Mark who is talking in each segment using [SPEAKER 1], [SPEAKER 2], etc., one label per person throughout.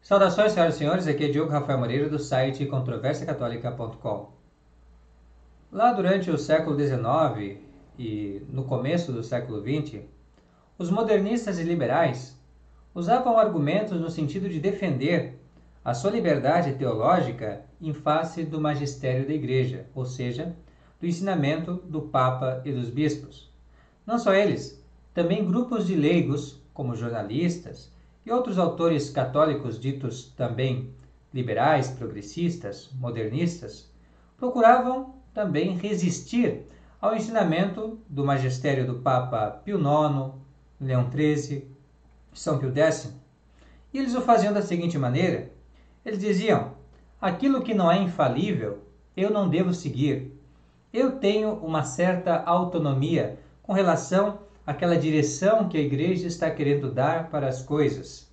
[SPEAKER 1] Saudações, senhoras e senhores, aqui é Diogo Rafael Moreira do site controversiacatólica.com. Lá durante o século XIX e no começo do século XX, os modernistas e liberais usavam argumentos no sentido de defender a sua liberdade teológica em face do magistério da Igreja, ou seja, do ensinamento do Papa e dos bispos. Não só eles, também grupos de leigos, como jornalistas e outros autores católicos ditos também liberais, progressistas, modernistas, procuravam também resistir ao ensinamento do magistério do Papa Pio IX, Leão XIII, São Pio X. E eles o faziam da seguinte maneira: eles diziam, aquilo que não é infalível, eu não devo seguir. Eu tenho uma certa autonomia com relação àquela direção que a igreja está querendo dar para as coisas.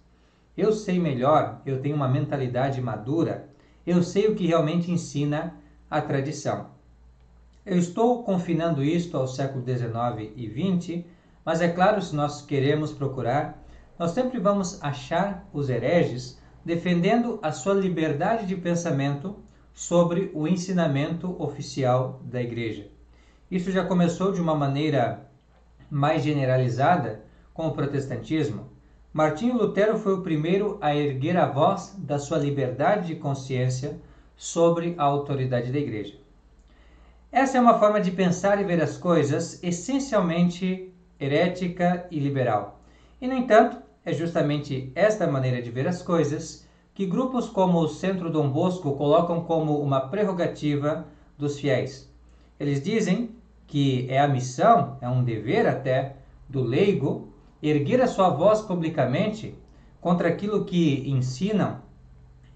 [SPEAKER 1] Eu sei melhor, eu tenho uma mentalidade madura, eu sei o que realmente ensina a tradição. Eu estou confinando isto ao século XIX e XX, mas é claro, se nós queremos procurar, nós sempre vamos achar os hereges defendendo a sua liberdade de pensamento sobre o ensinamento oficial da igreja. Isso já começou de uma maneira mais generalizada com o protestantismo. Martinho Lutero foi o primeiro a erguer a voz da sua liberdade de consciência sobre a autoridade da igreja. Essa é uma forma de pensar e ver as coisas essencialmente herética e liberal. E, no entanto, é justamente esta maneira de ver as coisas que grupos como o Centro Dom Bosco colocam como uma prerrogativa dos fiéis. Eles dizem que é a missão, é um dever até, do leigo erguer a sua voz publicamente contra aquilo que ensinam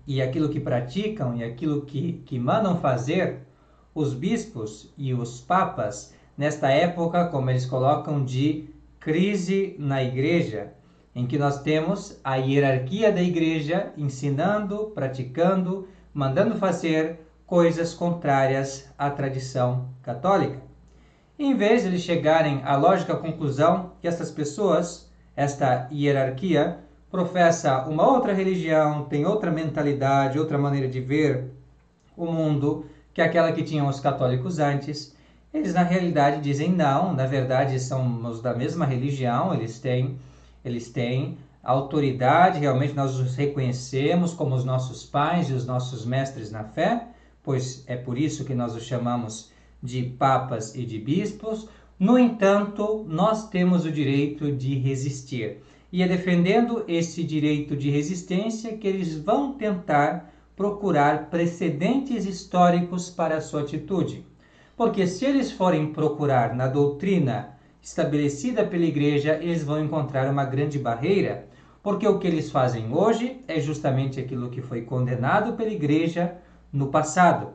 [SPEAKER 1] e aquilo que praticam e aquilo que mandam fazer os bispos e os papas nesta época, como eles colocam, de crise na igreja, em que nós temos a hierarquia da igreja ensinando, praticando, mandando fazer coisas contrárias à tradição católica. Em vez de eles chegarem à lógica conclusão que essas pessoas, esta hierarquia, professa uma outra religião, tem outra mentalidade, outra maneira de ver o mundo que aquela que tinham os católicos antes, eles na realidade dizem não, na verdade somos da mesma religião, eles têm autoridade, realmente nós os reconhecemos como os nossos pais e os nossos mestres na fé, pois é por isso que nós os chamamos de papas e de bispos. No entanto, nós temos o direito de resistir. E é defendendo esse direito de resistência que eles vão tentar procurar precedentes históricos para a sua atitude. Porque se eles forem procurar na doutrina estabelecida pela igreja, eles vão encontrar uma grande barreira, porque o que eles fazem hoje é justamente aquilo que foi condenado pela igreja no passado.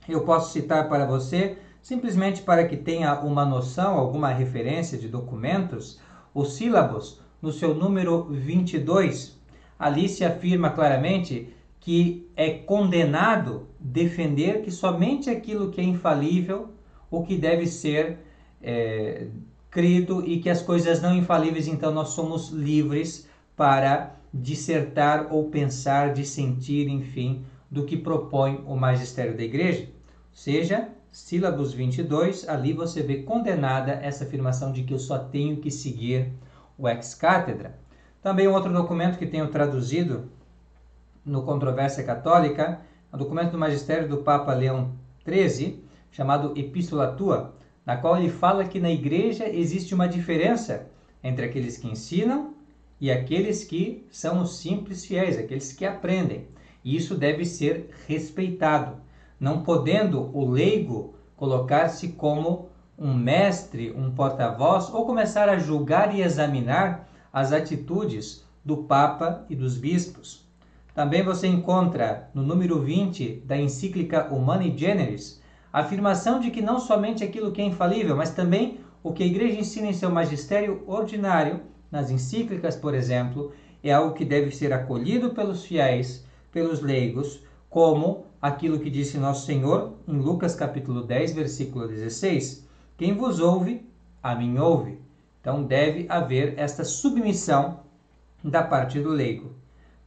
[SPEAKER 1] Eu posso citar para você, simplesmente para que tenha uma noção, alguma referência de documentos, o Sílabus, no seu número 22. Ali se afirma claramente que é condenado defender que somente aquilo que é infalível, o que deve ser crido, e que as coisas não infalíveis, então nós somos livres para dissertar ou pensar, dissentir, enfim, do que propõe o magistério da igreja. Ou seja, Sílabus 22, ali você vê condenada essa afirmação de que eu só tenho que seguir o ex-cátedra. Também um outro documento que tenho traduzido no Controvérsia Católica, é um documento do magistério do Papa Leão XIII, chamado Epístola Tua, na qual ele fala que na igreja existe uma diferença entre aqueles que ensinam e aqueles que são os simples fiéis, aqueles que aprendem. E isso deve ser respeitado, não podendo o leigo colocar-se como um mestre, um porta-voz, ou começar a julgar e examinar as atitudes do Papa e dos bispos. Também você encontra no número 20 da encíclica Humani Generis a afirmação de que não somente aquilo que é infalível, mas também o que a igreja ensina em seu magistério ordinário, nas encíclicas, por exemplo, é algo que deve ser acolhido pelos fiéis, pelos leigos, como aquilo que disse Nosso Senhor em Lucas capítulo 10, versículo 16. Quem vos ouve, a mim ouve. Então deve haver esta submissão da parte do leigo.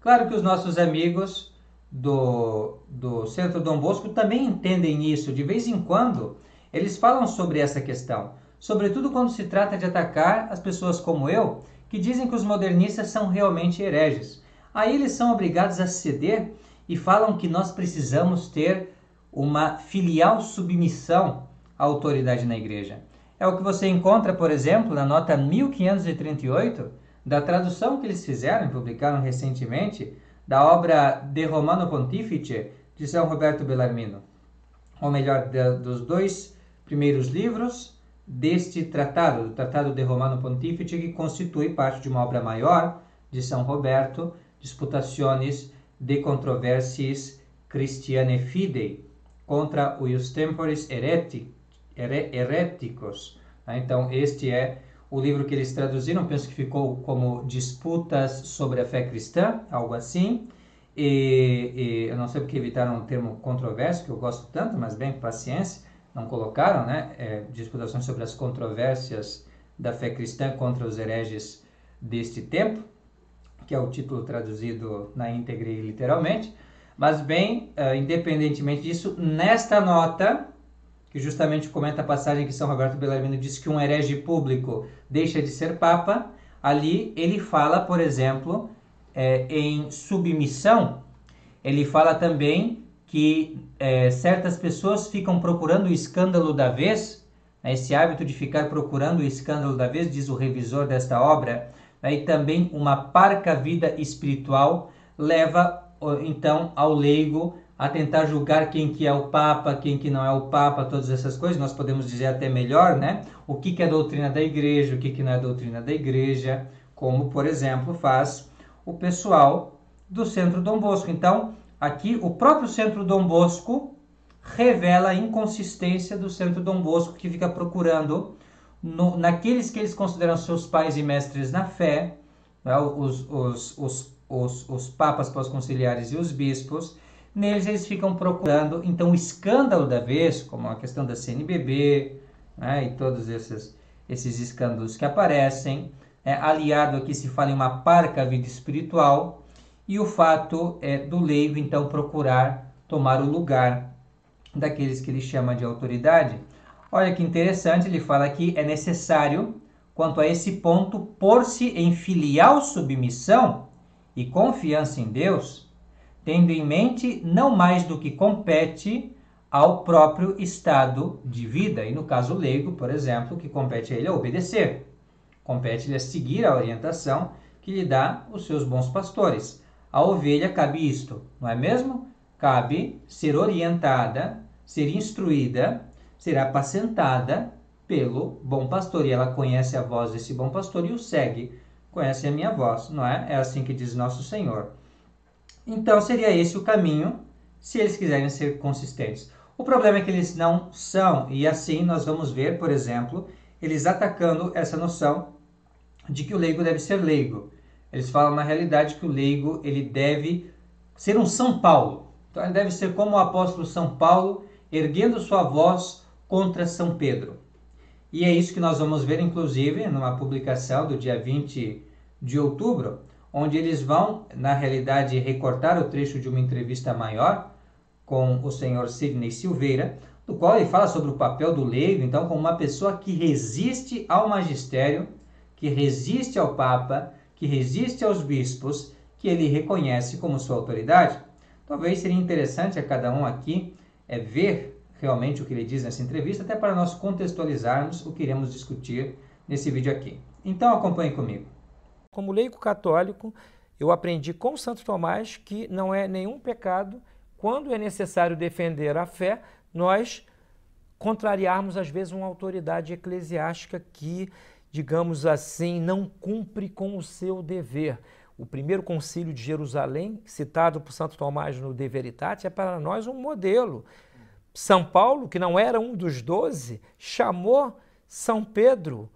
[SPEAKER 1] Claro que os nossos amigos do Centro Dom Bosco também entendem isso. De vez em quando, eles falam sobre essa questão. Sobretudo quando se trata de atacar as pessoas como eu, que dizem que os modernistas são realmente hereges. Aí eles são obrigados a ceder e falam que nós precisamos ter uma filial submissão à autoridade na igreja. É o que você encontra, por exemplo, na nota 1538, da tradução que eles fizeram e publicaram recentemente, da obra De Romano Pontifice, de São Roberto Bellarmino. Ou melhor, dos dois primeiros livros deste tratado, do Tratado De Romano Pontifice, que constitui parte de uma obra maior de São Roberto, Disputationes de Controversiis Christianae Fidei, contra os tempores heréticos. Então, este é o livro que eles traduziram, penso que ficou como Disputas sobre a Fé Cristã, algo assim. Eu não sei porque evitaram o termo controvérsia, que eu gosto tanto, mas bem, paciência, não colocaram, né? Disputações sobre as controvérsias da fé cristã contra os hereges deste tempo, que é o título traduzido na íntegra e literalmente. Mas bem, independentemente disso, nesta nota, que justamente comenta a passagem que São Roberto Bellarmino diz que um herege público deixa de ser papa, ali ele fala, por exemplo, em submissão, ele fala também que certas pessoas ficam procurando o escândalo da vez, esse hábito de ficar procurando o escândalo da vez, diz o revisor desta obra, e também uma parca vida espiritual leva então ao leigo a tentar julgar quem que é o Papa, quem que não é o Papa, todas essas coisas. Nós podemos dizer até melhor, né? O que é doutrina da igreja, o que não é doutrina da igreja, como, por exemplo, faz o pessoal do Centro Dom Bosco. Então, aqui o próprio Centro Dom Bosco revela a inconsistência do Centro Dom Bosco, que fica procurando naqueles que eles consideram seus pais e mestres na fé, né, os papas pós-conciliares e os bispos. Neles eles ficam procurando, então, o escândalo da vez, como a questão da CNBB, né, e todos esses escândalos que aparecem, aliado aqui se fala em uma parca vida espiritual, e o fato do leigo, então, procurar tomar o lugar daqueles que ele chama de autoridade. Olha que interessante, ele fala que é necessário, quanto a esse ponto, pôr-se em filial submissão e confiança em Deus, tendo em mente não mais do que compete ao próprio estado de vida. E no caso leigo, por exemplo, o que compete a ele é obedecer. Compete-lhe a seguir a orientação que lhe dá os seus bons pastores. A ovelha cabe isto, não é mesmo? Cabe ser orientada, ser instruída, ser apacentada pelo bom pastor. E ela conhece a voz desse bom pastor e o segue. Conhece a minha voz, não é? É assim que diz nosso Senhor. Então seria esse o caminho, se eles quiserem ser consistentes. O problema é que eles não são, e assim nós vamos ver, por exemplo, eles atacando essa noção de que o leigo deve ser leigo. Eles falam na realidade que o leigo ele deve ser um São Paulo. Então ele deve ser como o apóstolo São Paulo, erguendo sua voz contra São Pedro. E é isso que nós vamos ver, inclusive, numa publicação do dia 20 de outubro, onde eles vão, na realidade, recortar o trecho de uma entrevista maior com o senhor Sidney Silveira, do qual ele fala sobre o papel do leigo, então, como uma pessoa que resiste ao magistério, que resiste ao Papa, que resiste aos bispos, que ele reconhece como sua autoridade. Talvez seria interessante a cada um aqui ver realmente o que ele diz nessa entrevista, até para nós contextualizarmos o que iremos discutir nesse vídeo aqui. Então acompanhe comigo.
[SPEAKER 2] Como leigo católico, eu aprendi com Santo Tomás que não é nenhum pecado, quando é necessário defender a fé, nós contrariarmos às vezes uma autoridade eclesiástica que, digamos assim, não cumpre com o seu dever. O primeiro concílio de Jerusalém, citado por Santo Tomás no De Veritate, é para nós um modelo. São Paulo, que não era um dos 12, chamou São Pedro,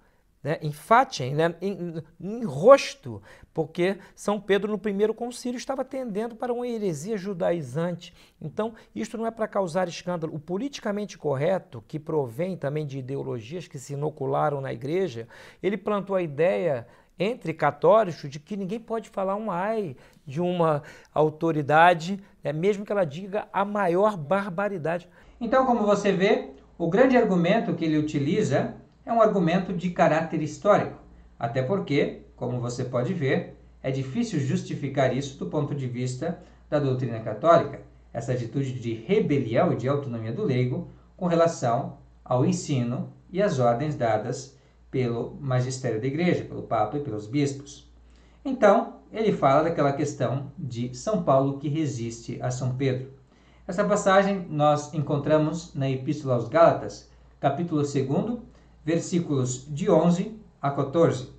[SPEAKER 2] né, em facie, né, em rosto, porque São Pedro no primeiro concílio estava tendendo para uma heresia judaizante. Então, isto não é para causar escândalo. O politicamente correto, que provém também de ideologias que se inocularam na igreja, ele plantou a ideia entre católicos de que ninguém pode falar um ai de uma autoridade, mesmo que ela diga a maior barbaridade.
[SPEAKER 1] Então, como você vê, o grande argumento que ele utiliza é um argumento de caráter histórico, até porque, como você pode ver, é difícil justificar isso do ponto de vista da doutrina católica, essa atitude de rebelião e de autonomia do leigo com relação ao ensino e às ordens dadas pelo magistério da igreja, pelo Papa e pelos bispos. Então, ele fala daquela questão de São Paulo que resiste a São Pedro. Essa passagem nós encontramos na Epístola aos Gálatas, capítulo 2, versículos de 11 a 14.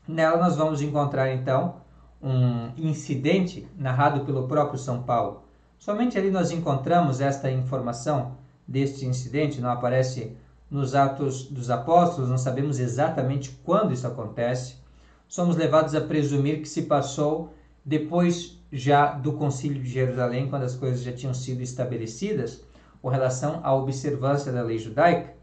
[SPEAKER 1] Nela nós vamos encontrar, então, um incidente narrado pelo próprio São Paulo. Somente ali nós encontramos esta informação deste incidente, não aparece nos Atos dos Apóstolos, não sabemos exatamente quando isso acontece. Somos levados a presumir que se passou depois já do Concílio de Jerusalém, quando as coisas já tinham sido estabelecidas com relação à observância da lei judaica.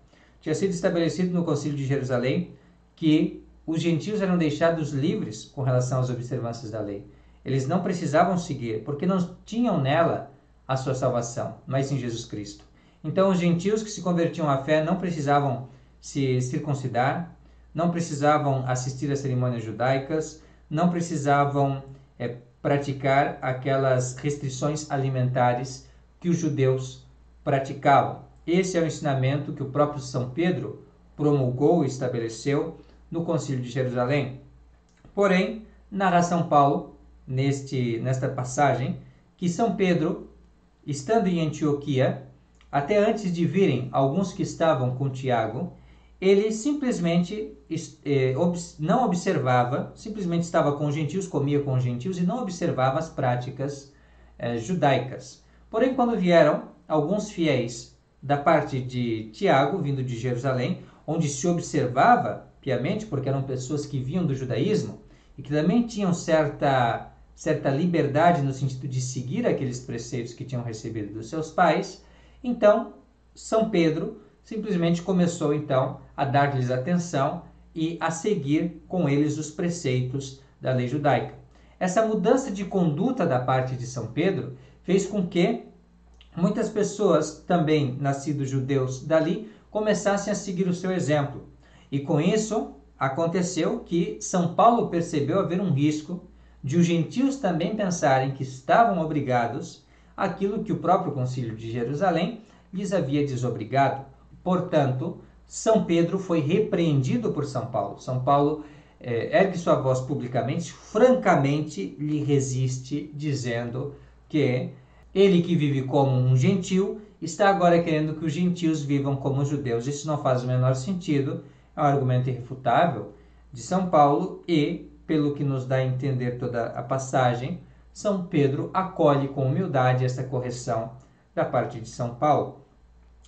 [SPEAKER 1] Tinha sido estabelecido no Concílio de Jerusalém que os gentios eram deixados livres com relação às observâncias da lei. Eles não precisavam seguir, porque não tinham nela a sua salvação, mas em Jesus Cristo. Então, os gentios que se convertiam à fé não precisavam se circuncidar, não precisavam assistir às cerimônias judaicas, não precisavam praticar aquelas restrições alimentares que os judeus praticavam. Esse é o ensinamento que o próprio São Pedro promulgou e estabeleceu no Concílio de Jerusalém. Porém, narra São Paulo, nesta passagem, que São Pedro, estando em Antioquia, até antes de virem alguns que estavam com Tiago, ele simplesmente não observava, simplesmente estava com os gentios, comia com os gentios e não observava as práticas judaicas. Porém, quando vieram alguns fiéis da parte de Tiago, vindo de Jerusalém, onde se observava piamente, porque eram pessoas que vinham do judaísmo e que também tinham certa liberdade no sentido de seguir aqueles preceitos que tinham recebido dos seus pais, então São Pedro simplesmente começou então a dar-lhes atenção e a seguir com eles os preceitos da lei judaica. Essa mudança de conduta da parte de São Pedro fez com que muitas pessoas, também nascidos judeus dali, começassem a seguir o seu exemplo. E com isso aconteceu que São Paulo percebeu haver um risco de os gentios também pensarem que estavam obrigados àquilo que o próprio Concílio de Jerusalém lhes havia desobrigado. Portanto, São Pedro foi repreendido por São Paulo. São Paulo ergue sua voz publicamente, francamente lhe resiste, dizendo que ele que vive como um gentil está agora querendo que os gentios vivam como judeus. Isso não faz o menor sentido, é um argumento irrefutável de São Paulo e, pelo que nos dá a entender toda a passagem, São Pedro acolhe com humildade essa correção da parte de São Paulo.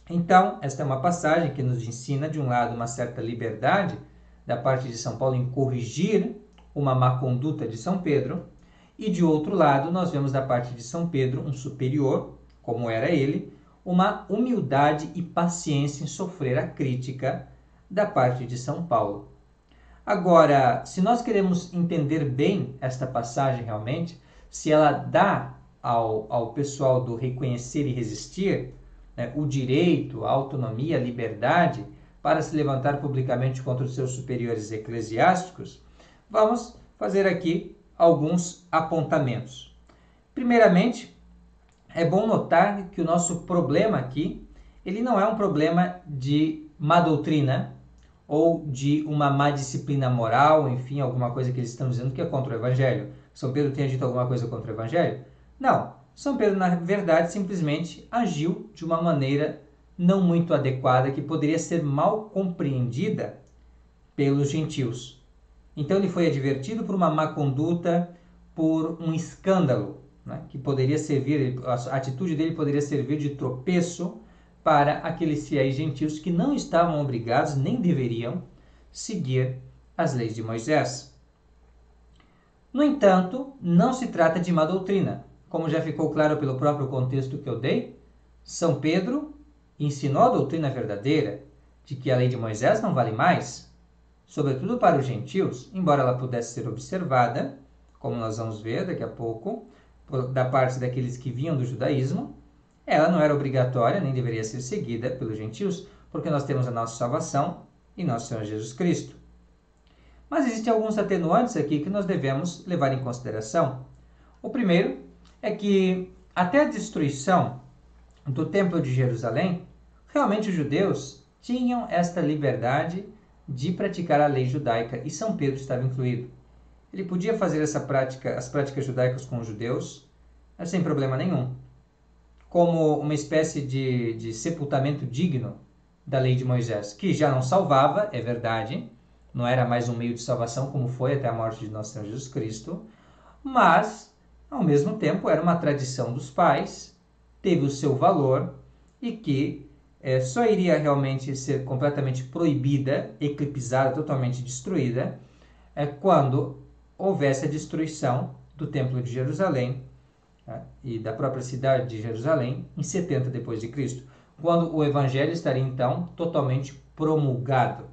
[SPEAKER 1] Então, esta é uma passagem que nos ensina, de um lado, uma certa liberdade da parte de São Paulo em corrigir uma má conduta de São Pedro, e de outro lado, nós vemos da parte de São Pedro um superior, como era ele, uma humildade e paciência em sofrer a crítica da parte de São Paulo. Agora, se nós queremos entender bem esta passagem realmente, se ela dá ao pessoal do reconhecer e resistir, o direito, a autonomia, a liberdade para se levantar publicamente contra os seus superiores eclesiásticos, vamos fazer aqui alguns apontamentos. Primeiramente, é bom notar que o nosso problema aqui, ele não é um problema de má doutrina ou de uma má disciplina moral, enfim, alguma coisa que eles estão dizendo que é contra o Evangelho. São Pedro tenha dito alguma coisa contra o Evangelho? Não. São Pedro, na verdade, simplesmente agiu de uma maneira não muito adequada, que poderia ser mal compreendida pelos gentios. Então ele foi advertido por uma má conduta, por um escândalo, que poderia servir, a atitude dele poderia servir de tropeço para aqueles fiéis gentios que não estavam obrigados, nem deveriam, seguir as leis de Moisés. No entanto, não se trata de má doutrina. Como já ficou claro pelo próprio contexto que eu dei, São Pedro ensinou a doutrina verdadeira de que a lei de Moisés não vale mais. sobretudo para os gentios, embora ela pudesse ser observada, como nós vamos ver daqui a pouco, da parte daqueles que vinham do judaísmo, ela não era obrigatória, nem deveria ser seguida pelos gentios, porque nós temos a nossa salvação em nosso Senhor Jesus Cristo. Mas existem alguns atenuantes aqui que nós devemos levar em consideração. O primeiro é que até a destruição do Templo de Jerusalém, realmente os judeus tinham esta liberdade de praticar a lei judaica e São Pedro estava incluído. Ele podia fazer as práticas judaicas com os judeus, sem problema nenhum, como uma espécie de sepultamento digno da lei de Moisés, que já não salvava, é verdade, não era mais um meio de salvação como foi até a morte de nosso Senhor Jesus Cristo, mas, ao mesmo tempo, era uma tradição dos pais, teve o seu valor e que só iria realmente ser completamente proibida, eclipsada, totalmente destruída, quando houvesse a destruição do Templo de Jerusalém e da própria cidade de Jerusalém em 70 depois de Cristo, quando o Evangelho estaria então totalmente promulgado.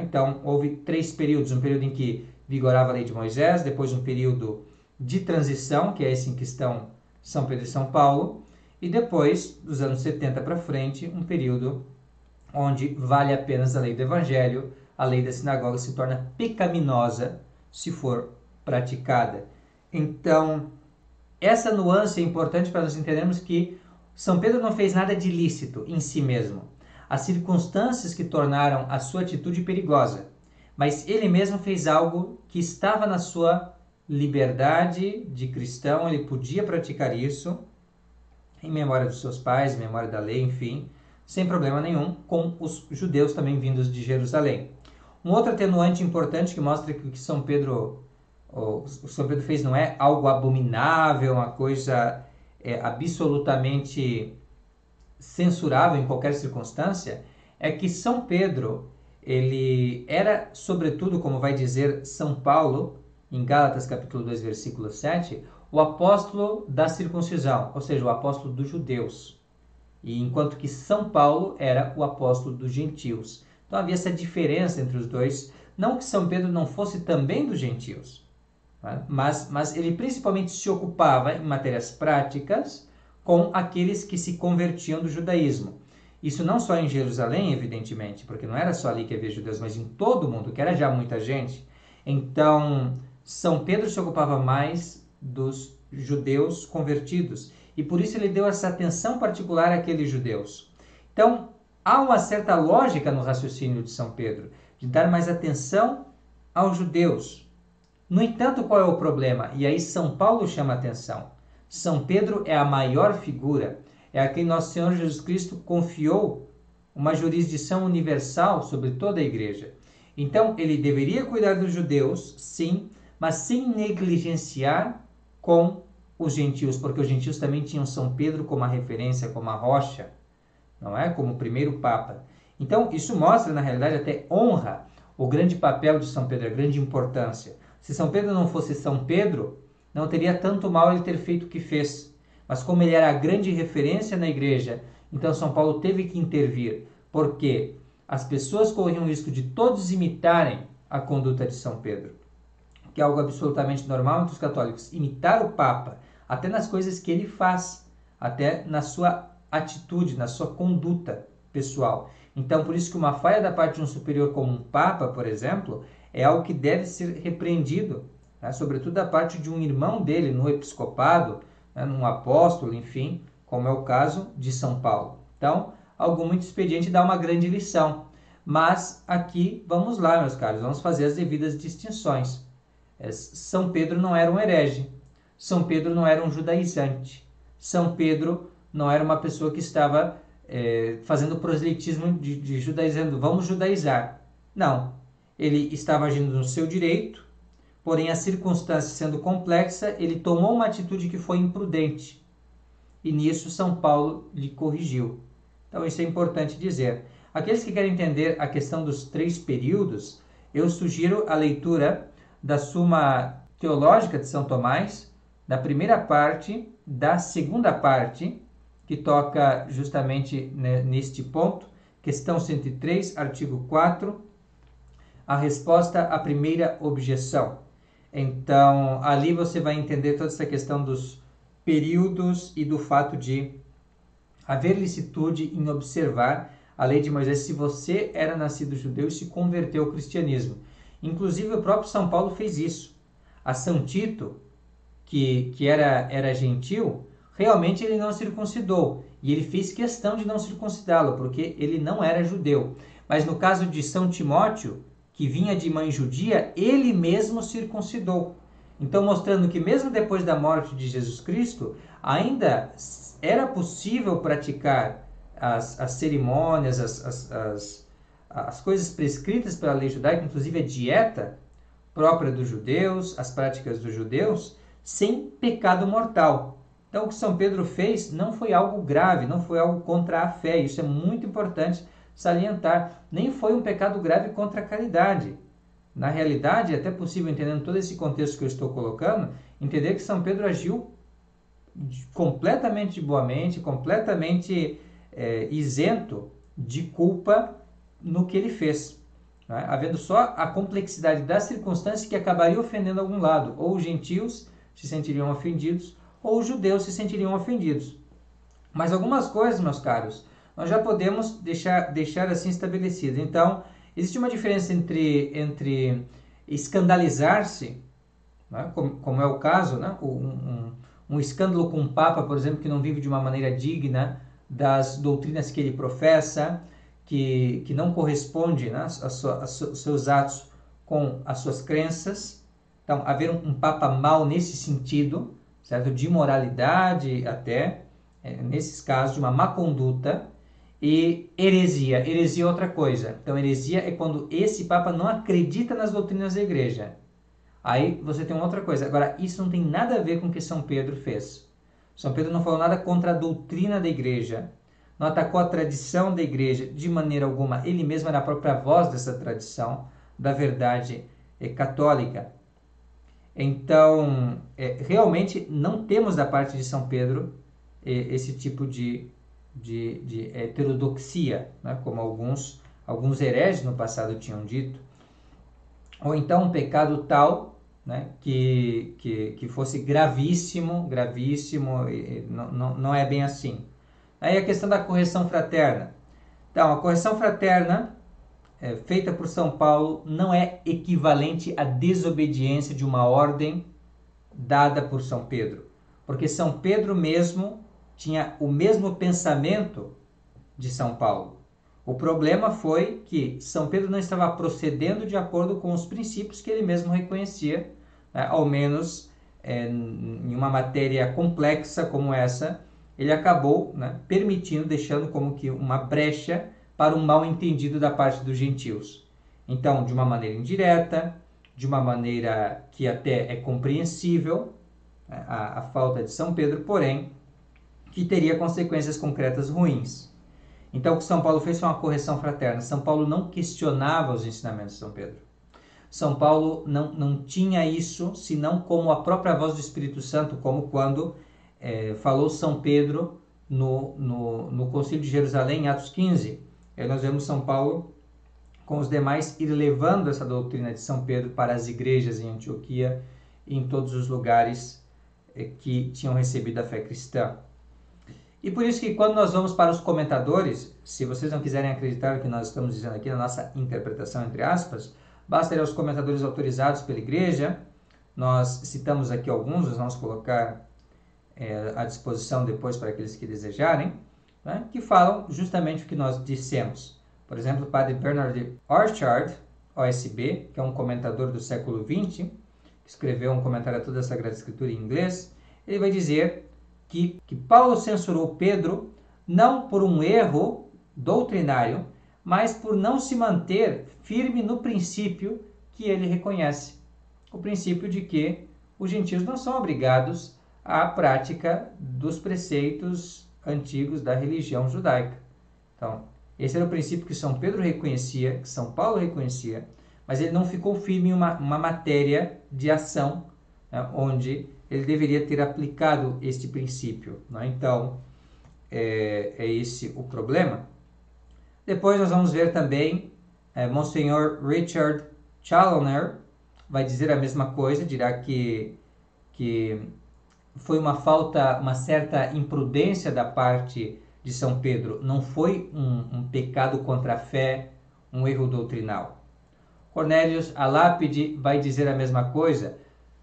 [SPEAKER 1] Então, houve 3 períodos, um período em que vigorava a lei de Moisés, depois um período de transição, que é esse em que estão São Pedro e São Paulo, e depois, dos anos 70 para frente, um período onde vale apenas a lei do Evangelho, a lei da sinagoga se torna pecaminosa se for praticada. Então, essa nuance é importante para nós entendermos que São Pedro não fez nada de ilícito em si mesmo. As circunstâncias que tornaram a sua atitude perigosa, mas ele mesmo fez algo que estava na sua liberdade de cristão, ele podia praticar isso em memória dos seus pais, em memória da lei, enfim, sem problema nenhum, com os judeus também vindos de Jerusalém. Um outro atenuante importante que mostra que o que São Pedro fez não é algo abominável, uma coisa absolutamente censurável em qualquer circunstância, é que São Pedro, ele era, sobretudo, como vai dizer São Paulo, em Gálatas capítulo 2, versículo 7, o apóstolo da circuncisão, ou seja, o apóstolo dos judeus, e enquanto que São Paulo era o apóstolo dos gentios. Então havia essa diferença entre os dois, não que São Pedro não fosse também dos gentios, né? mas ele principalmente se ocupava em matérias práticas com aqueles que se convertiam do judaísmo. Isso não só em Jerusalém, evidentemente, porque não era só ali que havia judeus, mas em todo o mundo, que era já muita gente. Então, São Pedro se ocupava mais dos judeus convertidos, e por isso ele deu essa atenção particular àqueles judeus. Então, há uma certa lógica no raciocínio de São Pedro, de dar mais atenção aos judeus. No entanto, qual é o problema? E aí São Paulo chama a atenção. São Pedro é a maior figura, é a quem nosso Senhor Jesus Cristo confiou uma jurisdição universal sobre toda a igreja. Então, ele deveria cuidar dos judeus, sim, mas sem negligenciar com os gentios, porque os gentios também tinham São Pedro como a referência, como a rocha, não é? Como o primeiro Papa. Então, isso mostra, na realidade, até honra o grande papel de São Pedro, a grande importância. Se São Pedro não fosse São Pedro, não teria tanto mal ele ter feito o que fez. Mas como ele era a grande referência na igreja, então São Paulo teve que intervir, porque as pessoas corriam o risco de todos imitarem a conduta de São Pedro, que é algo absolutamente normal entre os católicos, imitar o Papa, até nas coisas que ele faz, até na sua atitude, na sua conduta pessoal. Então, por isso que uma falha da parte de um superior como um Papa, por exemplo, é algo que deve ser repreendido, né? Sobretudo da parte de um irmão dele no episcopado, né? Num apóstolo, enfim, como é o caso de São Paulo. Então, algo muito expediente dá uma grande lição. Mas aqui, vamos lá, meus caros, vamos fazer as devidas distinções. São Pedro não era um herege, São Pedro não era um judaizante, São Pedro não era uma pessoa que estava fazendo proselitismo de judaizando, vamos judaizar. Não, ele estava agindo no seu direito, porém a circunstância sendo complexa, ele tomou uma atitude que foi imprudente. E nisso São Paulo lhe corrigiu. Então isso é importante dizer. Aqueles que querem entender a questão dos 3 períodos, eu sugiro a leitura da Suma Teológica de São Tomás, da primeira parte, da segunda parte, que toca justamente neste ponto, questão 103, artigo 4, a resposta à primeira objeção. Então, ali você vai entender toda essa questão dos períodos e do fato de haver licitude em observar a lei de Moisés se você era nascido judeu e se converteu ao cristianismo. Inclusive, o próprio São Paulo fez isso. A São Tito, que era gentil, realmente ele não circuncidou. E ele fez questão de não circuncidá-lo, porque ele não era judeu. Mas no caso de São Timóteo, que vinha de mãe judia, ele mesmo circuncidou. Então, mostrando que mesmo depois da morte de Jesus Cristo, ainda era possível praticar as cerimônias, as coisas prescritas pela lei judaica, inclusive a dieta própria dos judeus, as práticas dos judeus, sem pecado mortal. Então, o que São Pedro fez não foi algo grave, não foi algo contra a fé. Isso é muito importante salientar. Nem foi um pecado grave contra a caridade. Na realidade, é até possível, entendendo todo esse contexto que eu estou colocando, entender que São Pedro agiu completamente de boa mente, completamente isento de culpa no que ele fez, né? Havendo só a complexidade das circunstâncias que acabaria ofendendo algum lado. Ou os gentios se sentiriam ofendidos, ou os judeus se sentiriam ofendidos. Mas algumas coisas, meus caros, nós já podemos deixar assim estabelecidas. Então, existe uma diferença entre escandalizar-se, né, como é o caso, né, um escândalo com um papa, por exemplo, que não vive de uma maneira digna das doutrinas que ele professa, que não corresponde, né, aos seus atos com as suas crenças. Então, haver um papa mau nesse sentido, certo? De moralidade até, nesses casos, de uma má conduta. E heresia. Heresia é outra coisa. Então, heresia é quando esse papa não acredita nas doutrinas da igreja. Aí você tem uma outra coisa. Agora, isso não tem nada a ver com o que São Pedro fez. São Pedro não falou nada contra a doutrina da igreja, não atacou a tradição da igreja de maneira alguma. Ele mesmo era a própria voz dessa tradição, da verdade católica. Então, realmente não temos da parte de São Pedro esse tipo de heterodoxia, né? Como alguns hereges no passado tinham dito. Ou então um pecado tal, né, que fosse gravíssimo, não é bem assim. Aí a questão da correção fraterna. Então, a correção fraterna feita por São Paulo não é equivalente à desobediência de uma ordem dada por São Pedro, porque São Pedro mesmo tinha o mesmo pensamento de São Paulo. O problema foi que São Pedro não estava procedendo de acordo com os princípios que ele mesmo reconhecia, né? Ao menos em uma matéria complexa como essa, ele acabou, né, permitindo, deixando como que uma brecha para um mal entendido da parte dos gentios. Então, de uma maneira indireta, de uma maneira que até é compreensível, a falta de São Pedro, porém, que teria consequências concretas ruins. Então, o que São Paulo fez foi uma correção fraterna. São Paulo não questionava os ensinamentos de São Pedro. São Paulo não tinha isso, senão como a própria voz do Espírito Santo, como quando falou São Pedro no Concílio de Jerusalém, em Atos 15. Aí nós vemos São Paulo, com os demais, ir levando essa doutrina de São Pedro para as igrejas em Antioquia e em todos os lugares que tinham recebido a fé cristã. E por isso que quando nós vamos para os comentadores, se vocês não quiserem acreditar no que nós estamos dizendo aqui na nossa interpretação, entre aspas, basta ir aos comentadores autorizados pela igreja. Nós citamos aqui alguns, nós vamos colocar à disposição depois para aqueles que desejarem, né, que falam justamente o que nós dissemos. Por exemplo, o padre Bernard Orchard, OSB, que é um comentador do século XX, que escreveu um comentário a toda a Sagrada Escritura em inglês, ele vai dizer que Paulo censurou Pedro não por um erro doutrinário, mas por não se manter firme no princípio que ele reconhece. O princípio de que os gentios não são obrigados à prática dos preceitos antigos da religião judaica. Então, esse era o princípio que São Pedro reconhecia, que São Paulo reconhecia, mas ele não ficou firme em uma matéria de ação, né, onde ele deveria ter aplicado este princípio, né? Então, é esse o problema. Depois nós vamos ver também Monsenhor Richard Challoner vai dizer a mesma coisa, dirá que foi uma certa imprudência da parte de São Pedro, não foi um pecado contra a fé, um erro doutrinal. Cornélius a Lápide vai dizer a mesma coisa.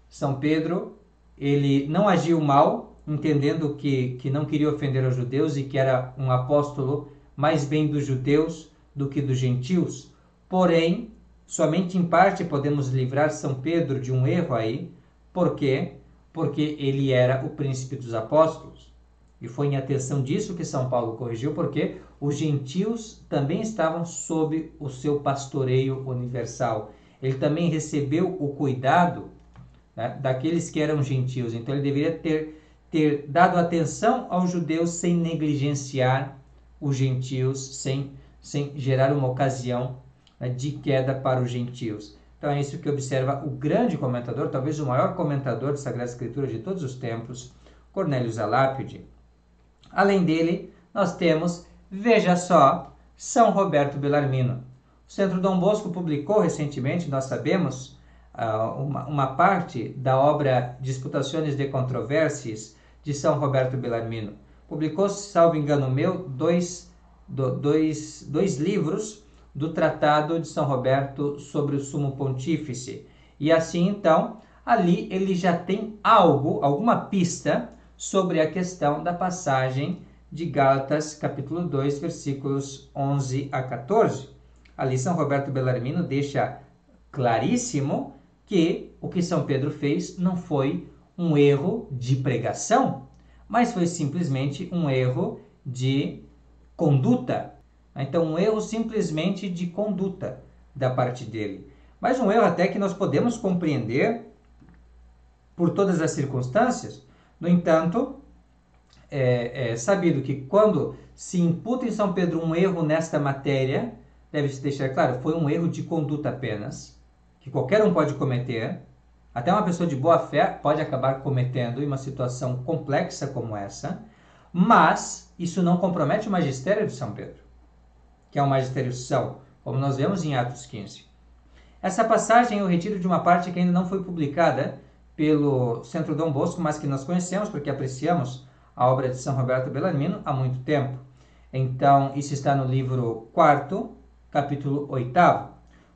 [SPEAKER 1] São Pedro, ele não agiu mal, entendendo que não queria ofender os judeus e que era um apóstolo mais bem dos judeus do que dos gentios. Porém, somente em parte podemos livrar São Pedro de um erro aí. Por quê? Porque ele era o príncipe dos apóstolos. E foi em atenção disso que São Paulo corrigiu, porque os gentios também estavam sob o seu pastoreio universal. Ele também recebeu o cuidado, né, daqueles que eram gentios. Então ele deveria ter dado atenção aos judeus sem negligenciar os gentios, sem gerar uma ocasião, né, de queda para os gentios. Então é isso que observa o grande comentador, talvez o maior comentador da Sagrada Escritura de todos os tempos, Cornélius a Lápide. Além dele, nós temos, veja só, São Roberto Bellarmino. O Centro Dom Bosco publicou recentemente, nós sabemos, uma parte da obra Disputaciones de Controversias de São Roberto Bellarmino. Publicou, salvo engano meu, dois livros do Tratado de São Roberto sobre o Sumo Pontífice. E assim, então, ali ele já tem alguma pista sobre a questão da passagem de Gálatas, capítulo 2, versículos 11 a 14. Ali São Roberto Bellarmino deixa claríssimo que o que São Pedro fez não foi um erro de pregação, mas foi simplesmente um erro de conduta. Então, um erro simplesmente de conduta da parte dele. Mas um erro até que nós podemos compreender por todas as circunstâncias. No entanto, é sabido que quando se imputa em São Pedro um erro nesta matéria, deve-se deixar claro, foi um erro de conduta apenas, que qualquer um pode cometer, até uma pessoa de boa fé pode acabar cometendo em uma situação complexa como essa, mas isso não compromete o magistério de São Pedro, que é um magistério são, como nós vemos em Atos 15. Essa passagem eu retiro de uma parte que ainda não foi publicada pelo Centro Dom Bosco, mas que nós conhecemos porque apreciamos a obra de São Roberto Bellarmino há muito tempo. Então, isso está no livro 4º, capítulo 8º.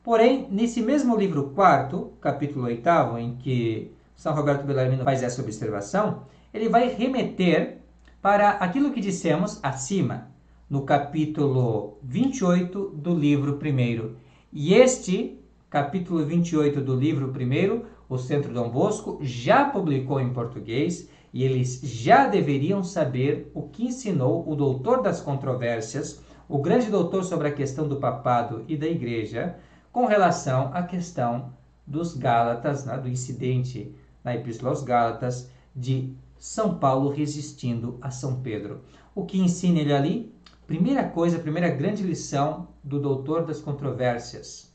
[SPEAKER 1] Porém, nesse mesmo livro 4º, capítulo 8º, em que São Roberto Bellarmino faz essa observação, ele vai remeter para aquilo que dissemos acima, no capítulo 28 do livro 1º. E este capítulo 28 do livro 1º, o Centro Dom Bosco já publicou em português e eles já deveriam saber o que ensinou o doutor das controvérsias, o grande doutor sobre a questão do papado e da igreja, com relação à questão dos Gálatas, né, do incidente na Epístola aos Gálatas, de São Paulo resistindo a São Pedro. O que ensina ele ali? Primeira coisa, primeira grande lição do doutor das controvérsias.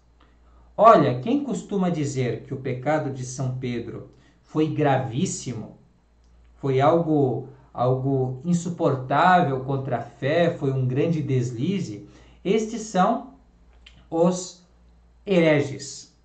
[SPEAKER 1] Olha, quem costuma dizer que o pecado de São Pedro foi gravíssimo, foi algo insuportável contra a fé, foi um grande deslize, estes são os hereges.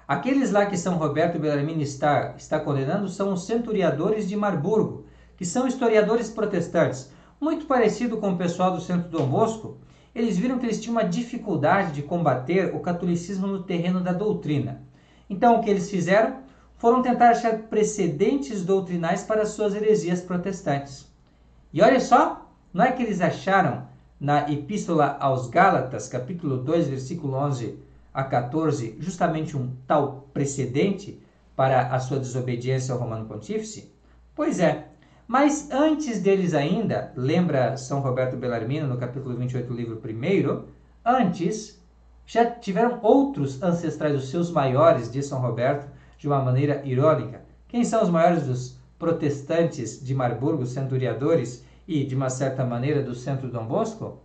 [SPEAKER 1] Aqueles lá que São Roberto Bellarmino está condenando são os centuriadores de Marburgo, que são historiadores protestantes, muito parecido com o pessoal do Centro Dom Bosco. Eles viram que eles tinham uma dificuldade de combater o catolicismo no terreno da doutrina. Então, o que eles fizeram? Foram tentar achar precedentes doutrinais para suas heresias protestantes. E olha só, não é que eles acharam na Epístola aos Gálatas, capítulo 2, versículo 11 a 14, justamente um tal precedente para a sua desobediência ao Romano Pontífice? Pois é. Mas antes deles ainda, lembra São Roberto Bellarmino no capítulo 28 do livro 1º, antes já tiveram outros ancestrais, os seus maiores, de São Roberto, de uma maneira irônica. Quem são os maiores dos protestantes de Marburgo, centuriadores e, de uma certa maneira, do Centro Dom Bosco?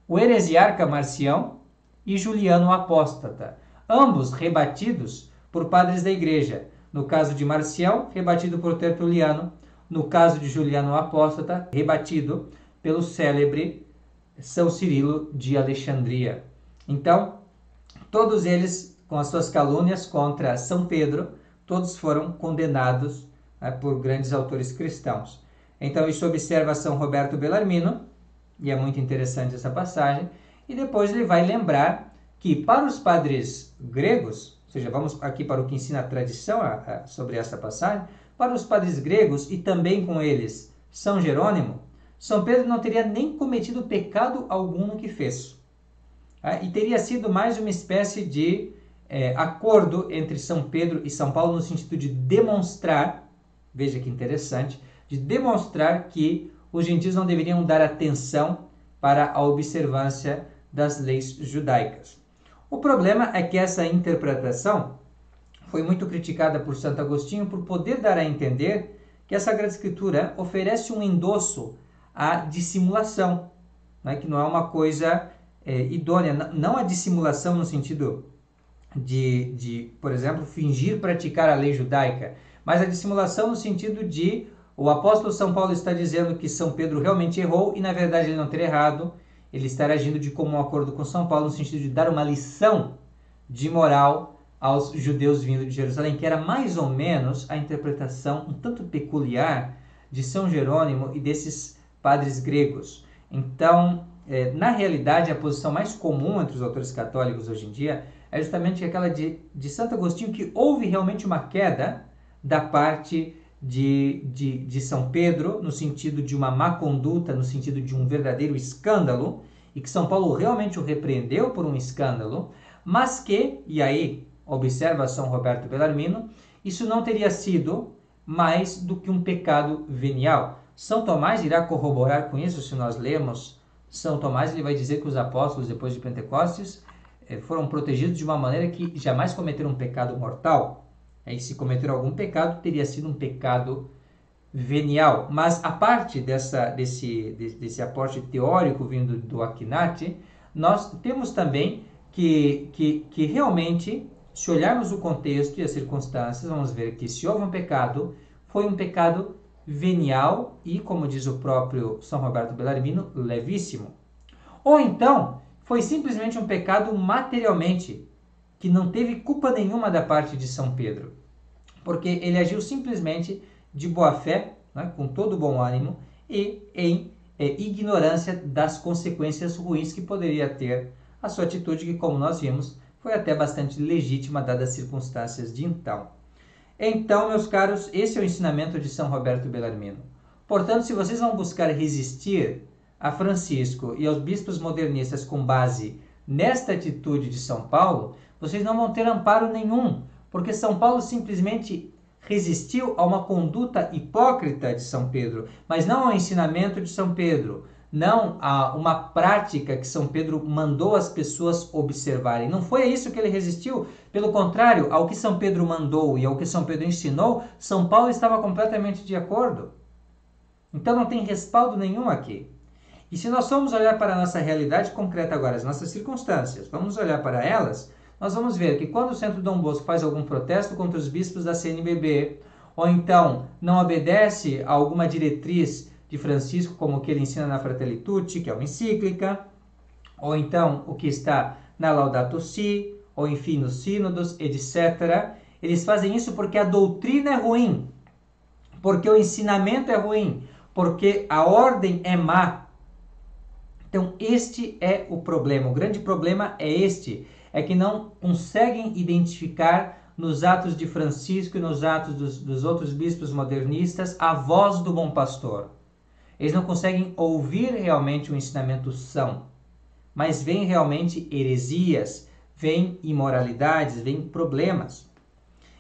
[SPEAKER 1] O heresiarca Marcião e Juliano o Apóstata, ambos rebatidos por padres da igreja. No caso de Marcião, rebatido por Tertuliano. No caso de Juliano o Apóstata, rebatido pelo célebre São Cirilo de Alexandria. Então, todos eles com as suas calúnias contra São Pedro, todos foram condenados por grandes autores cristãos. Então isso observa São Roberto Bellarmino, e é muito interessante essa passagem, e depois ele vai lembrar que para os padres gregos, ou seja, vamos aqui para o que ensina a tradição sobre essa passagem, para os padres gregos e também com eles São Jerônimo, São Pedro não teria nem cometido pecado algum no que fez. E teria sido mais uma espécie de acordo entre São Pedro e São Paulo no sentido de demonstrar, veja que interessante, de demonstrar que os gentios não deveriam dar atenção para a observância das leis judaicas. O problema é que essa interpretação foi muito criticada por Santo Agostinho por poder dar a entender que a Sagrada Escritura oferece um endosso à dissimulação, né, que não é uma coisa idônea, não a dissimulação no sentido de, por exemplo, fingir praticar a lei judaica, mas a dissimulação no sentido de o apóstolo São Paulo está dizendo que São Pedro realmente errou e na verdade ele não ter errado, ele está agindo de comum acordo com São Paulo no sentido de dar uma lição de moral aos judeus vindo de Jerusalém, que era mais ou menos a interpretação um tanto peculiar de São Jerônimo e desses padres gregos. Então, na realidade, a posição mais comum entre os autores católicos hoje em dia é justamente aquela de Santo Agostinho, que houve realmente uma queda da parte de São Pedro, no sentido de uma má conduta, no sentido de um verdadeiro escândalo, e que São Paulo realmente o repreendeu por um escândalo, mas que, e aí observa São Roberto Bellarmino, isso não teria sido mais do que um pecado venial. São Tomás irá corroborar com isso, se nós lemos São Tomás, ele vai dizer que os apóstolos, depois de Pentecostes, foram protegidos de uma maneira que jamais cometeram um pecado mortal. E se cometeram algum pecado, teria sido um pecado venial. Mas a parte desse aporte teórico vindo do Akinati, nós temos também que realmente, se olharmos o contexto e as circunstâncias, vamos ver que se houve um pecado, foi um pecado venial e, como diz o próprio São Roberto Bellarmino, levíssimo. Ou então, foi simplesmente um pecado materialmente, que não teve culpa nenhuma da parte de São Pedro, porque ele agiu simplesmente de boa fé, né, com todo bom ânimo e em ignorância das consequências ruins que poderia ter a sua atitude, que, como nós vimos, foi até bastante legítima dadas as circunstâncias de então. Então, meus caros, esse é o ensinamento de São Roberto Bellarmino. Portanto, se vocês vão buscar resistir a Francisco e aos bispos modernistas com base nesta atitude de São Paulo, vocês não vão ter amparo nenhum, porque São Paulo simplesmente resistiu a uma conduta hipócrita de São Pedro, mas não ao ensinamento de São Pedro, não a uma prática que São Pedro mandou as pessoas observarem. Não foi a isso que ele resistiu. Pelo contrário, ao que São Pedro mandou e ao que São Pedro ensinou, São Paulo estava completamente de acordo. Então não tem respaldo nenhum aqui. E se nós formos olhar para a nossa realidade concreta agora, as nossas circunstâncias, vamos olhar para elas, nós vamos ver que quando o Centro Dom Bosco faz algum protesto contra os bispos da CNBB, ou então não obedece a alguma diretriz de Francisco, como o que ele ensina na Fratelli Tutti, que é uma encíclica, ou então o que está na Laudato Si, ou enfim nos sínodos, etc. Eles fazem isso porque a doutrina é ruim, porque o ensinamento é ruim, porque a ordem é má. Então este é o problema, o grande problema é este, é que não conseguem identificar nos atos de Francisco e nos atos dos outros bispos modernistas a voz do bom pastor. Eles não conseguem ouvir realmente o ensinamento são, mas vêm realmente heresias, vêm imoralidades, vêm problemas.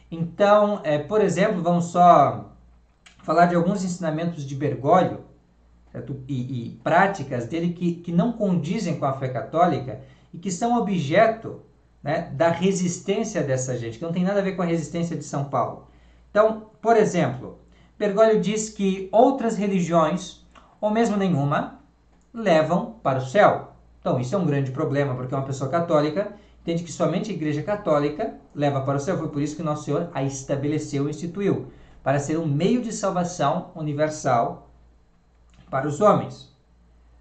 [SPEAKER 1] Então, por exemplo, vamos só falar de alguns ensinamentos de Bergoglio, certo? E práticas dele que não condizem com a fé católica e que são objeto, né, da resistência dessa gente, que não tem nada a ver com a resistência de São Paulo. Então, por exemplo, Bergoglio diz que outras religiões, ou mesmo nenhuma, levam para o céu. Então, isso é um grande problema, porque uma pessoa católica entende que somente a Igreja Católica leva para o céu. Foi por isso que Nosso Senhor a estabeleceu e instituiu, para ser um meio de salvação universal para os homens.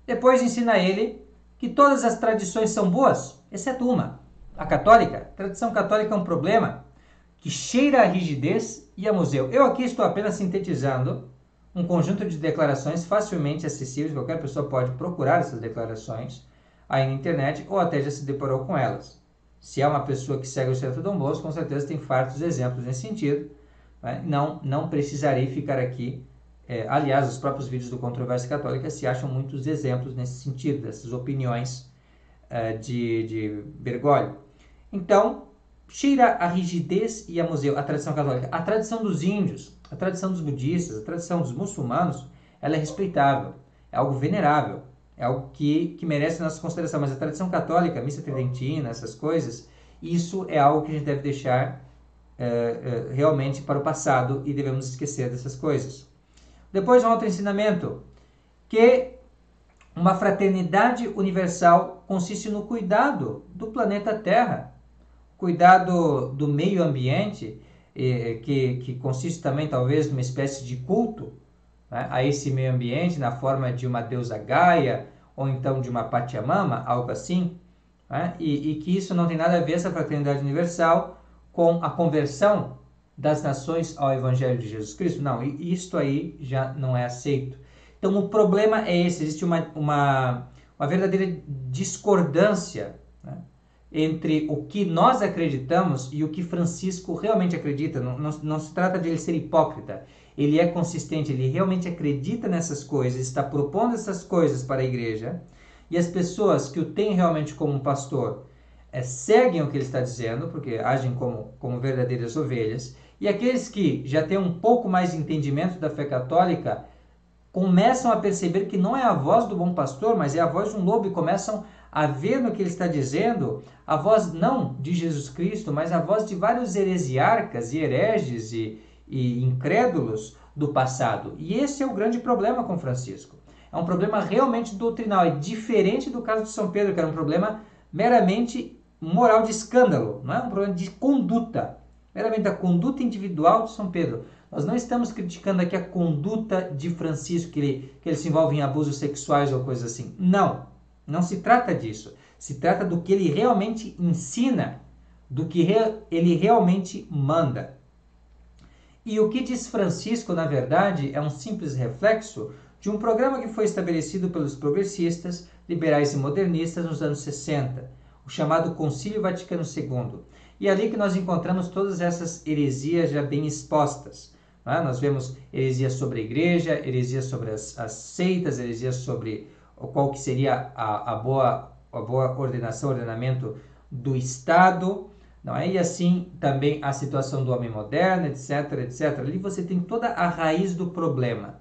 [SPEAKER 1] Depois ensina ele que todas as tradições são boas, exceto uma. A católica? A tradição católica é um problema que cheira a rigidez e a museu. Eu aqui estou apenas sintetizando um conjunto de declarações facilmente acessíveis, qualquer pessoa pode procurar essas declarações aí na internet ou até já se deparou com elas. Se é uma pessoa que segue o Centro Dom Bosco, com certeza tem fartos exemplos nesse sentido. Né? Não precisarei ficar aqui. Aliás, os próprios vídeos do Controvérsia Católica se acham muitos exemplos nesse sentido, dessas opiniões de Bergoglio. Então, cheira a rigidez e a museu, a tradição católica. A tradição dos índios, a tradição dos budistas, a tradição dos muçulmanos, ela é respeitável, é algo venerável, é algo que merece nossa consideração. Mas a tradição católica, a missa tridentina, essas coisas, isso é algo que a gente deve deixar realmente para o passado e devemos esquecer dessas coisas. Depois, um outro ensinamento, que uma fraternidade universal consiste no cuidado do planeta Terra, cuidado do meio ambiente, que consiste também talvez numa espécie de culto, né, a esse meio ambiente na forma de uma deusa Gaia ou então de uma Pachamama, algo assim, né, e que isso não tem nada a ver, essa fraternidade universal, com a conversão das nações ao Evangelho de Jesus Cristo. Não, isto aí já não é aceito. Então o problema é esse, existe uma verdadeira discordância, né, entre o que nós acreditamos e o que Francisco realmente acredita. Não se trata de ele ser hipócrita, ele é consistente, ele realmente acredita nessas coisas, está propondo essas coisas para a igreja, e as pessoas que o têm realmente como um pastor seguem o que ele está dizendo, porque agem como verdadeiras ovelhas, e aqueles que já têm um pouco mais de entendimento da fé católica começam a perceber que não é a voz do bom pastor, mas é a voz de um lobo, e começam a ver no que ele está dizendo a voz não de Jesus Cristo, mas a voz de vários heresiarcas e hereges e incrédulos do passado. E esse é o grande problema com Francisco. É um problema realmente doutrinal, é diferente do caso de São Pedro, que era um problema meramente moral de escândalo, não é um problema de conduta, meramente da conduta individual de São Pedro. Nós não estamos criticando aqui a conduta de Francisco, que ele se envolve em abusos sexuais ou coisas assim. Não se trata disso. Se trata do que ele realmente ensina, do que ele realmente manda. E o que diz Francisco, na verdade, é um simples reflexo de um programa que foi estabelecido pelos progressistas, liberais e modernistas nos anos 60, o chamado Concílio Vaticano II. E é ali que nós encontramos todas essas heresias já bem expostas. Né? Nós vemos heresias sobre a igreja, heresias sobre as seitas, heresias sobre qual que seria a boa ordenamento do Estado, não é? E assim também a situação do homem moderno, etc, etc. Ali você tem toda a raiz do problema,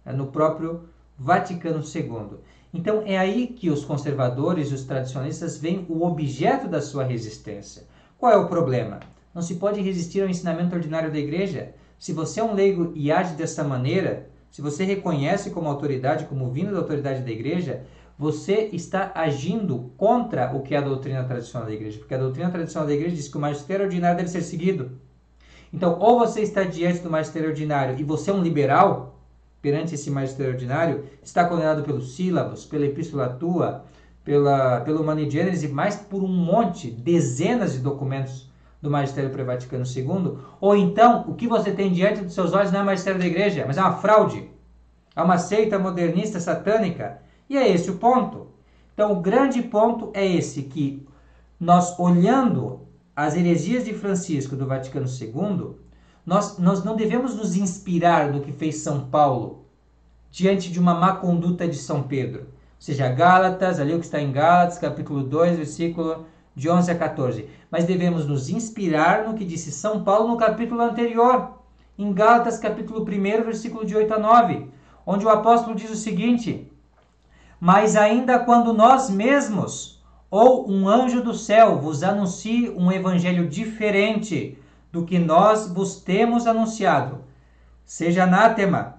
[SPEAKER 1] no próprio Vaticano II. Então é aí que os conservadores e os tradicionalistas veem o objeto da sua resistência. Qual é o problema? Não se pode resistir ao ensinamento ordinário da igreja. Se você é um leigo e age dessa maneira, se você reconhece como autoridade, como vindo da autoridade da igreja, você está agindo contra o que é a doutrina tradicional da igreja, porque a doutrina tradicional da igreja diz que o magistério ordinário deve ser seguido. Então, ou você está diante do magistério ordinário e você é um liberal perante esse magistério ordinário, está condenado pelos sílabos, pela Epístola Tua, pelo Humani Generis e mais por um monte, dezenas de documentos do magistério pré-vaticano II, ou então o que você tem diante dos seus olhos não é o magistério da igreja, mas é uma fraude, é uma seita modernista satânica. E é esse o ponto. Então o grande ponto é esse, que nós, olhando as heresias de Francisco do Vaticano II, nós não devemos nos inspirar no que fez São Paulo diante de uma má conduta de São Pedro. Ou seja, Gálatas, ali o que está em Gálatas, capítulo 2, versículo de 11 a 14. Mas devemos nos inspirar no que disse São Paulo no capítulo anterior, em Gálatas, capítulo 1, versículo de 8 a 9, onde o apóstolo diz o seguinte: mas ainda quando nós mesmos ou um anjo do céu vos anuncie um evangelho diferente do que nós vos temos anunciado, seja anátema,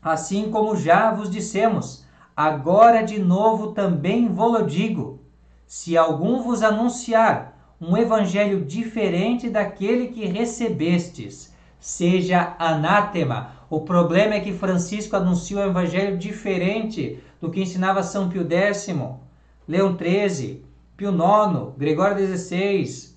[SPEAKER 1] assim como já vos dissemos, agora de novo também vô-lo digo, se algum vos anunciar um evangelho diferente daquele que recebestes, seja anátema. O problema é que Francisco anunciou um evangelho diferente do que ensinava São Pio X, Leão XIII, Pio IX, Gregório XVI,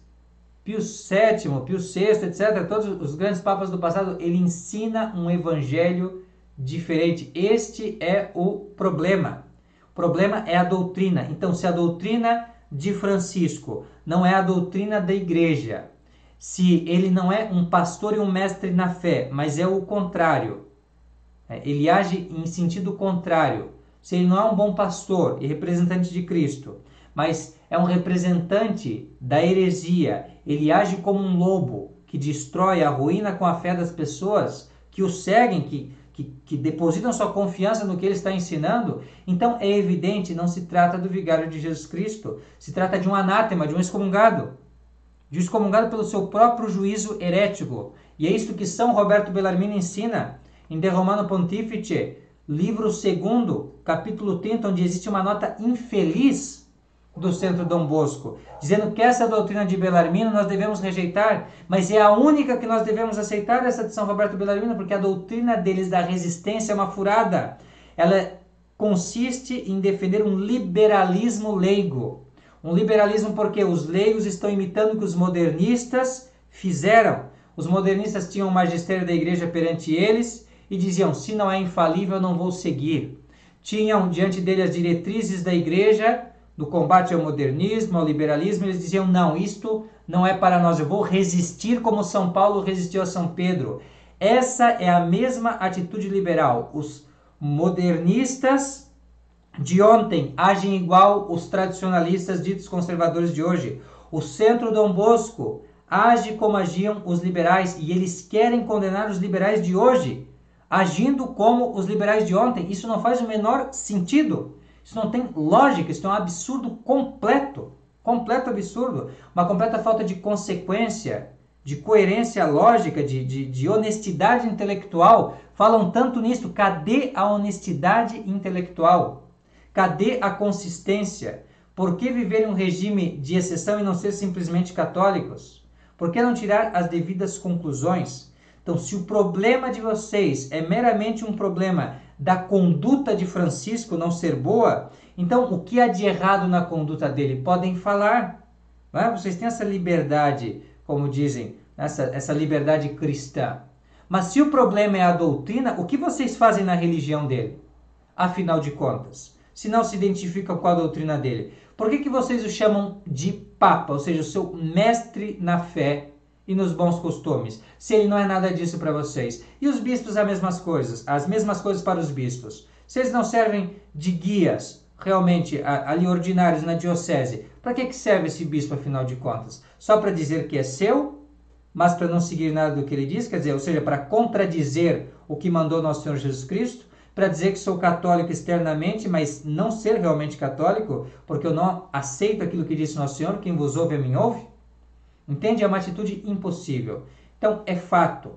[SPEAKER 1] Pio VII, Pio VI, etc., todos os grandes papas do passado, ele ensina um evangelho diferente. Este é o problema. O problema é a doutrina. Então, se a doutrina de Francisco não é a doutrina da igreja, se ele não é um pastor e um mestre na fé, mas é o contrário, ele age em sentido contrário, se ele não é um bom pastor e representante de Cristo, mas é um representante da heresia, ele age como um lobo que destrói, arruína com a fé das pessoas que o seguem, que depositam sua confiança no que ele está ensinando, então é evidente, não se trata do vigário de Jesus Cristo, se trata de um anátema, de um excomungado pelo seu próprio juízo herético. E é isto que São Roberto Bellarmino ensina em De Romano Pontifice, livro 2, capítulo 30, onde existe uma nota infeliz do Centro Dom Bosco, dizendo que essa doutrina de Bellarmino nós devemos rejeitar, mas é a única que nós devemos aceitar, essa de São Roberto Bellarmino, porque a doutrina deles da resistência é uma furada. Ela consiste em defender um liberalismo leigo. Um liberalismo porque os leigos estão imitando o que os modernistas fizeram. Os modernistas tinham o magistério da igreja perante eles e diziam, se não é infalível, não vou seguir. Tinham diante dele as diretrizes da igreja, do combate ao modernismo, ao liberalismo, eles diziam, não, isto não é para nós, eu vou resistir como São Paulo resistiu a São Pedro. Essa é a mesma atitude liberal. Os modernistas de ontem agem igual os tradicionalistas ditos conservadores de hoje. O Centro Dom Bosco age como agiam os liberais e eles querem condenar os liberais de hoje, agindo como os liberais de ontem. Isso não faz o menor sentido. Isso não tem lógica, isso é um absurdo completo absurdo, uma completa falta de consequência, de coerência lógica, de honestidade intelectual. Falam tanto nisso, cadê a honestidade intelectual? Cadê a consistência? Por que viver em um regime de exceção e não ser simplesmente católicos? Por que não tirar as devidas conclusões? Então, se o problema de vocês é meramente um problema da conduta de Francisco não ser boa, então o que há de errado na conduta dele? Podem falar. Não é? Vocês têm essa liberdade, como dizem, essa liberdade cristã. Mas se o problema é a doutrina, o que vocês fazem na religião dele? Afinal de contas, se não se identificam com a doutrina dele, por que vocês o chamam de Papa, ou seja, o seu mestre na fé e nos bons costumes, se ele não é nada disso para vocês? E os bispos as mesmas coisas para os bispos. Se eles não servem de guias, realmente, ali ordinários na diocese, para que serve esse bispo, afinal de contas? Só para dizer que é seu, mas para não seguir nada do que ele diz, quer dizer, ou seja, para contradizer o que mandou nosso Senhor Jesus Cristo, para dizer que sou católico externamente, mas não ser realmente católico, porque eu não aceito aquilo que disse nosso Senhor, quem vos ouve a mim ouve? Entende? É uma atitude impossível. Então, é fato.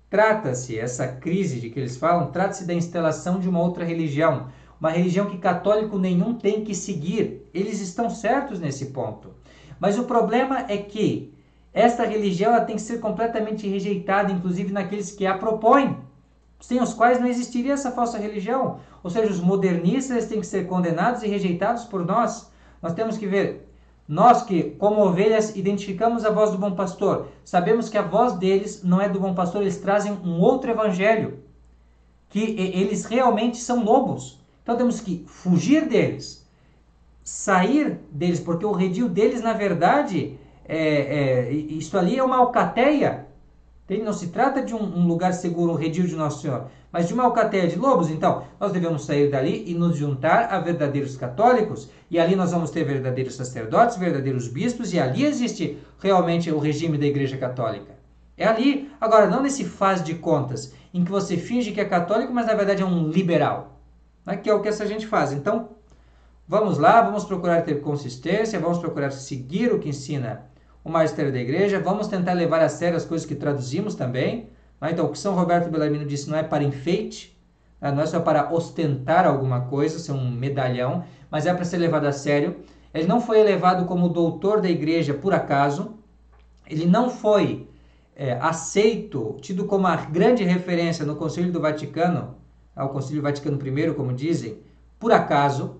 [SPEAKER 1] Trata-se, essa crise de que eles falam, trata-se da instalação de uma outra religião. Uma religião que católico nenhum tem que seguir. Eles estão certos nesse ponto. Mas o problema é que esta religião ela tem que ser completamente rejeitada, inclusive naqueles que a propõem, sem os quais não existiria essa falsa religião. Ou seja, os modernistas têm que ser condenados e rejeitados por nós. Nós temos que ver, nós que, como ovelhas, identificamos a voz do bom pastor, sabemos que a voz deles não é do bom pastor, eles trazem um outro evangelho, que eles realmente são lobos. Então temos que fugir deles, sair deles, porque o redil deles, na verdade, isto ali é uma alcateia. Não se trata de um lugar seguro, um redil de Nosso Senhor, mas de uma alcateia de lobos. Então, nós devemos sair dali e nos juntar a verdadeiros católicos, e ali nós vamos ter verdadeiros sacerdotes, verdadeiros bispos, e ali existe realmente o regime da Igreja Católica. É ali, agora, não nesse faz de contas, em que você finge que é católico, mas na verdade é um liberal, né? Que é o que essa gente faz. Então, vamos lá, vamos procurar ter consistência, vamos procurar seguir o que ensina o magistério da igreja, vamos tentar levar a sério as coisas que traduzimos também. Né? Então, o que São Roberto Bellarmino disse não é para enfeite, né? Não é só para ostentar alguma coisa, ser um medalhão, mas é para ser levado a sério. Ele não foi elevado como doutor da igreja por acaso, ele não foi aceito, tido como a grande referência no Concílio do Vaticano, ao Concílio Vaticano I, como dizem, por acaso.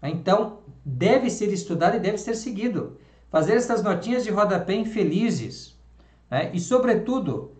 [SPEAKER 1] Então, deve ser estudado e deve ser seguido. Fazer essas notinhas de rodapé infelizes, né? E, sobretudo,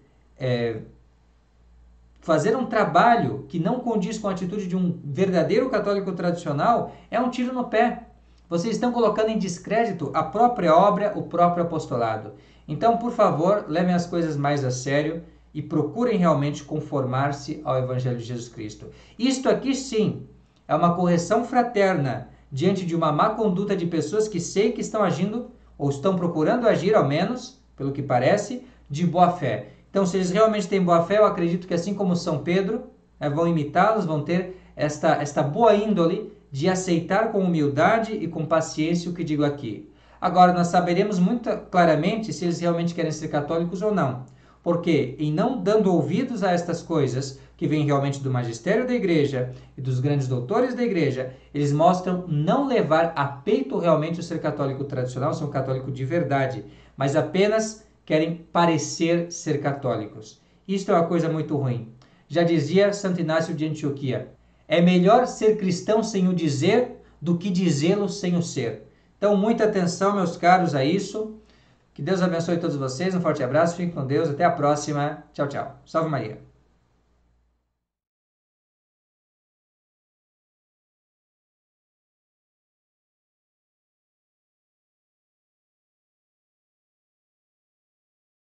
[SPEAKER 1] fazer um trabalho que não condiz com a atitude de um verdadeiro católico tradicional é um tiro no pé. Vocês estão colocando em descrédito a própria obra, o próprio apostolado. Então, por favor, levem as coisas mais a sério e procurem realmente conformar-se ao Evangelho de Jesus Cristo. Isto aqui, sim, é uma correção fraterna diante de uma má conduta de pessoas que sei que estão agindo, ou estão procurando agir, ao menos, pelo que parece, de boa fé. Então, se eles realmente têm boa fé, eu acredito que, assim como São Pedro, vão imitá-los, vão ter esta boa índole de aceitar com humildade e com paciência o que digo aqui. Agora, nós saberemos muito claramente se eles realmente querem ser católicos ou não. Porque, em não dando ouvidos a estas coisas, que vêm realmente do magistério da igreja e dos grandes doutores da igreja, eles mostram não levar a peito realmente o ser católico tradicional, ser um católico de verdade, mas apenas querem parecer ser católicos. Isto é uma coisa muito ruim. Já dizia Santo Inácio de Antioquia, é melhor ser cristão sem o dizer do que dizê-lo sem o ser. Então, muita atenção, meus caros, a isso. Que Deus abençoe todos vocês. Um forte abraço, fiquem com Deus. Até a próxima. Tchau, tchau. Salve Maria.